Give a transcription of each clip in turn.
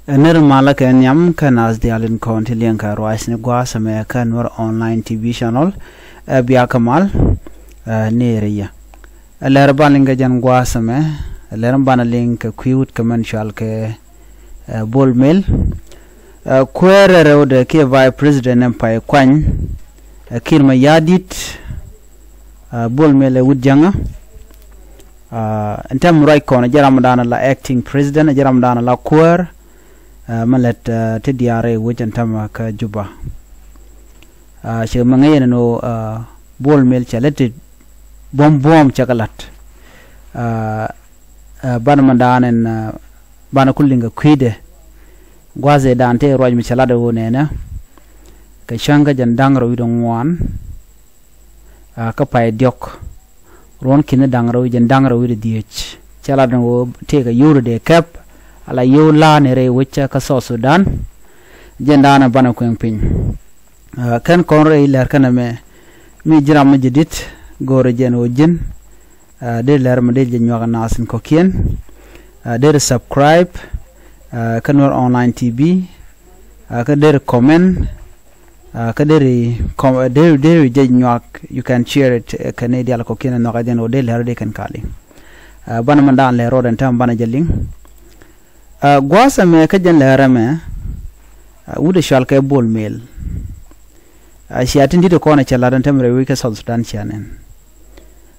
Ner malaka nyam kan as the Allen County Lianka Royce Negwas American or online TV channel Bia Kamal Neria. A lerbalinga jan guasame, a lerambana link cute commercial ke bull mill. Quere road ke vice president empire Kwan Kirma Yadit bull mill Woodjanga. And tam right corner Jaramdana la acting president, Jaramdana la quer. Malet tidiare wajan tama ka juba she mangayen no bol mel chalete bom chakalat bana mandanen bana kullinga kwide gwaze dante roj mi chalade wonena ka shanga jandangro widon wan ka pay diok ron kine dangro jandangro wid diech chaladen wo teka yuru de kap ala yola nere wicha ka so Sudan jendana bana ko pin kan konre iler kana me mi jiram jidit gore jen o jin de ler ma de nyoga nasin ko kien de subscribe kanor online tv ka de comment ka de je nyak you can share it canadian ko kien no ga den o de ler de kan kali bana mandan le roden tam bana jeling Guasa me kajan lerame wude shalka bol mail she attended to corner chaladan temre wika South Sudan chanen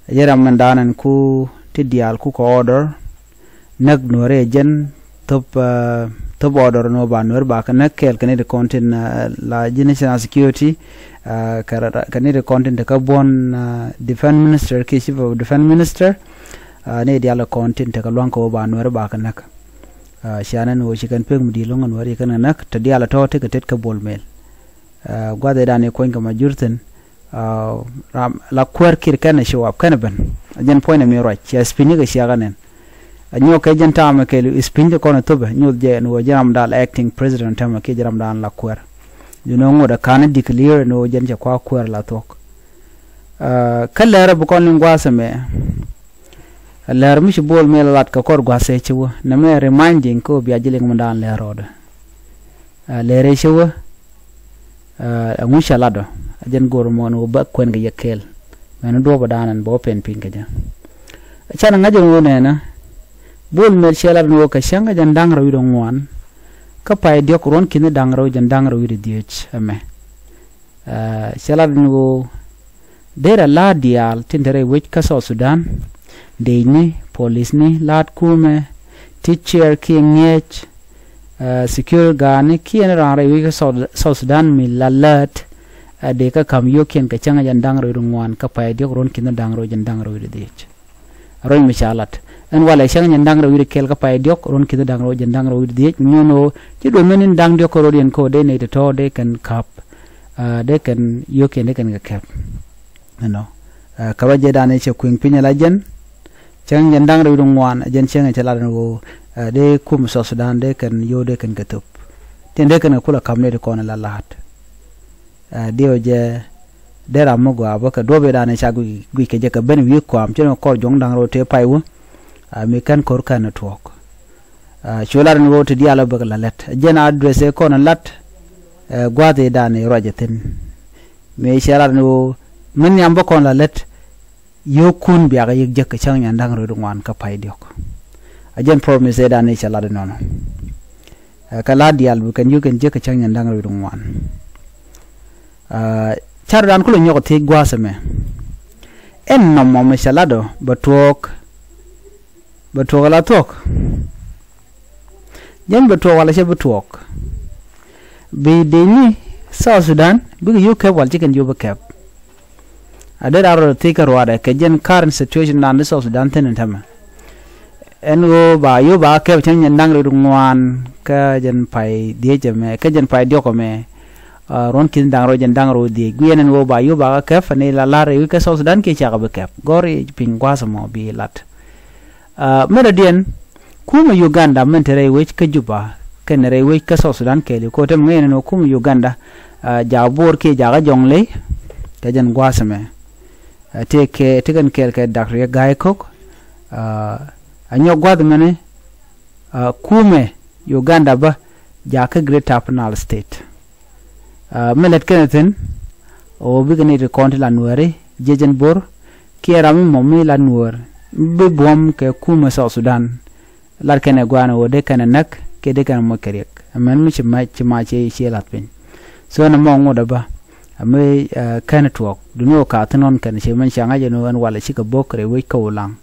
yeram mandanan ku tidial ku ko order nag nore jen top order no ba nor ba kan kel kan de content la national security kan de content ka bon defense minister ke chief of defense minister ne dial content ka lon ko ba nor ba kan nak shanan wo shi kan peg mudi longan wari kan nak ta diala to te tet ka bol mel gwade dane ko ngama jurten la kwer kir kan show up kan ban jen point me ro ci spini ga shaganen anyo ke jen tama ke spini ko na tobe nyu je no jam dal acting president tama ke jam dal la kwer you know ngoda kan declare no jen je kwa kwer la tok kala rabu kon ngwasa me ler mish bol mel lat ka kor gwase chewo na me reminding ko bi ajiling mandan le roda lere chewo ngusha lado ajen gor mono ba kwen ga yekel men do badanan bo pen pinga ja chana ngaje wona na bol mel chelar no ka shanga jan dangra wido ngwan ka pay diok ron kine dangra jan dangra wido diech ame chelar no dera la dial tindere wech ka so Sudan Deni police ni lat kume teacher ki ngech secure gane ki en rare wi so Sudan mi lalat de ka kam yo ken ka changa jan dangro rungwan ka pay de ron kin dangro jan dangro wi de roy mi chalat en wala changa jan dangro wi kel ka pay de ron kin dangro jan dangro wi de nyono ti do menin dang de ko rodien ko de ne to de kan kap de kan yo ken de kan ka kap no ka waje dane che kuin pinya la jen chang jandang ru dungwan ajen chang chaladan go de kum so Sudan de kan yo de kan gatup ten de kan kula kamne de kona la lahat de oje de ramu go abaka dobe dane chagu gui ke je ka ben wi ko am chen ko jong dang ro te paiwu mi kan kor kan tok cholaran go te diala bak la let jen address e kona lat gwade dane rojaten me chaladan go men yamba kon la let yo kun biaga yek jek chang nyandang ro ngwan ka pay diok ajen promise da ne chala de nono kala dial bu kan yuken jek chang nyandang ro ngwan char dan kulo nyoko te gwasame en no mo me chala do batok la tok jen batok wala che batok be de ni South Sudan bu yu ke wal chicken yu bakap adera ro take roada ke jen current situation na South Sudan ten tama engo ba yo ba ke chen nyandang ro ngwan ka jen pai die jeme ka jen pai dio ko me ron kin dang ro jen dang ro die guenen go ba yo ba ka fa ne la la re ka South Sudan ke cha ka kep gori pingwa samo bi lat medadien kuma Uganda mentere wech ka juba kenere wech ka South Sudan ke ko tem ngene no kuma Uganda jabor ke jaga jongle ka jen gwasame take tigan kel ke dakre gay kok anyo gwad ngane kume Uganda ba ja ka Great Apnal State melet kenetin o bigani de konti la nuare jejen bor ki rami momi la nuar be bom ke kuma South Sudan lar kene gwana o de kana nak ke de kana mo kerek amen mi chima che lat pin so na mo ngoda ba ame kana tuok duno ka tanon kana che man changa je no an wala chika bokre we ko lang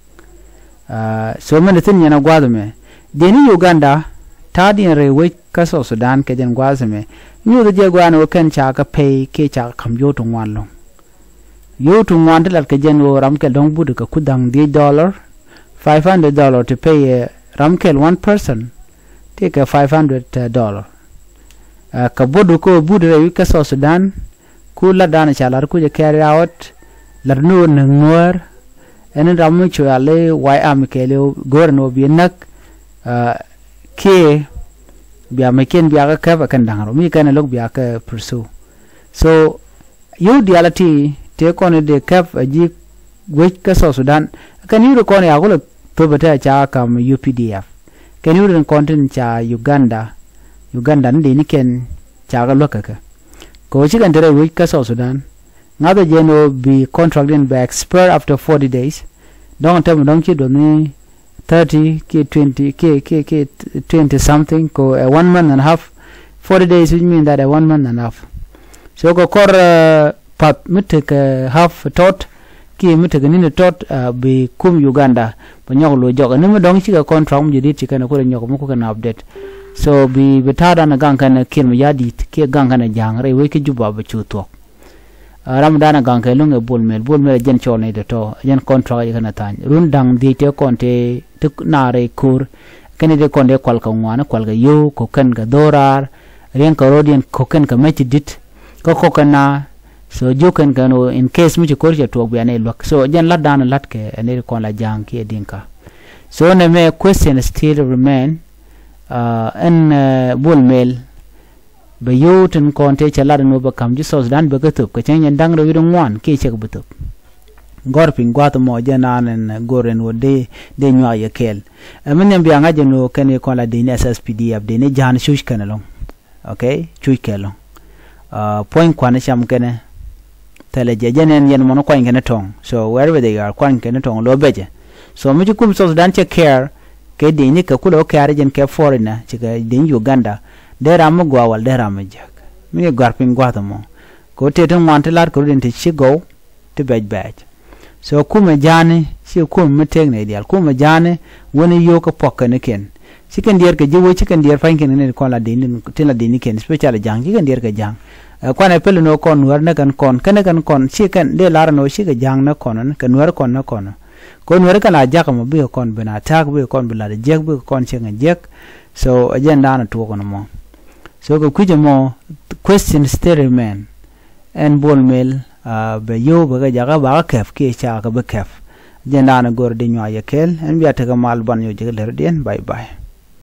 so men tin yana gwado me deni Uganda ta din re we ka South Sudan ke den gwazo me nyu de je gwana o kan cha ka pay ke cha kam yo to wan long yo to wan de ke jen o ram ke dong budu ka kudang $500 to pay ramkel one person take a $500 ka bodu ko budu re ka South Sudan ku la dana chalar ku je carry out la no ngor en ramu cho ale wai am ke le gorno bi nak ke biya maken biya ka ba kan dangaro mi kan lok biya ka pursue so you reality te kon de kap ji wech ka South Sudan kan you ko ne agolo to bata cha kam UPDF kan you den content cha Uganda ndi ni ken cha ga lokaka ko chi kan dere wech ka South Sudan ngado jeno be contracting by expire after 40 days don't tell me don't you do me 30 k 20 k 20 something ko 1 month and a half 40 days which mean that 1 month and a half so ko kor pat mitek half tot ki mitek ni tot be kum Uganda ba nyoglo joga ni dong chi ka contract mu jidi chi kana ko nyoko mu ko kana update so bi betada na gang kana kin mu yadi ke gang kana jangre we ke juba ba chuto Ramadana gang ke lunge bulmel jen chol ne to jen contract kana tan run dang di te konte tuk nare kur kene de konde kwal ka ngwana kwal ga yo ko kan ga dorar ren ka rodien ko kan ka mechi dit ko kana so joken kano in case mu ko je to bi ane lok so jen la dan lat ke ene kon la jang ki dinka so ne me question still remain bulmel ba yoten konte chala no ba kam ji South Sudan ba gatup ka chen dang ro yidong wan ke che butup gorpin gwat mo jenanen goren wode de nywa yekel amenen bi anga jeno kene kon la de SSPD ab de ne jan shush kanalong okay chuy kelong point kwana cham kene tele jenen yen mono kwan kene tong so wherever they are kwan kene tong lo beje so mu kum South Sudan che care ke de ni ka kulo care jen ke foreigner che de Uganda de ram gwa wal de ram jak mi garpin gwat mo ko te tan wantelar ko den te chigo te bej so kuma jane si kuma metegne ideal kuma jane woni yo ko pokane ken chicken deer ke jiwo chicken deer fanken ne ko la din tela din ken special jang chicken deer ke jang kwana pelu no kon war na kan kon chicken de lar no shi ke jang na kon kan war kon na kon war kala jak mo bi kon bena tak bi kon bila de jek bi kon chen jek so agenda na to kon mo so ko kuje mo question still remain and bulmel be yo ba ga jaga ba kef ke cha ka be kef jenda na gor de nywa yekel en biata ga mal ban yo jegal den bye bye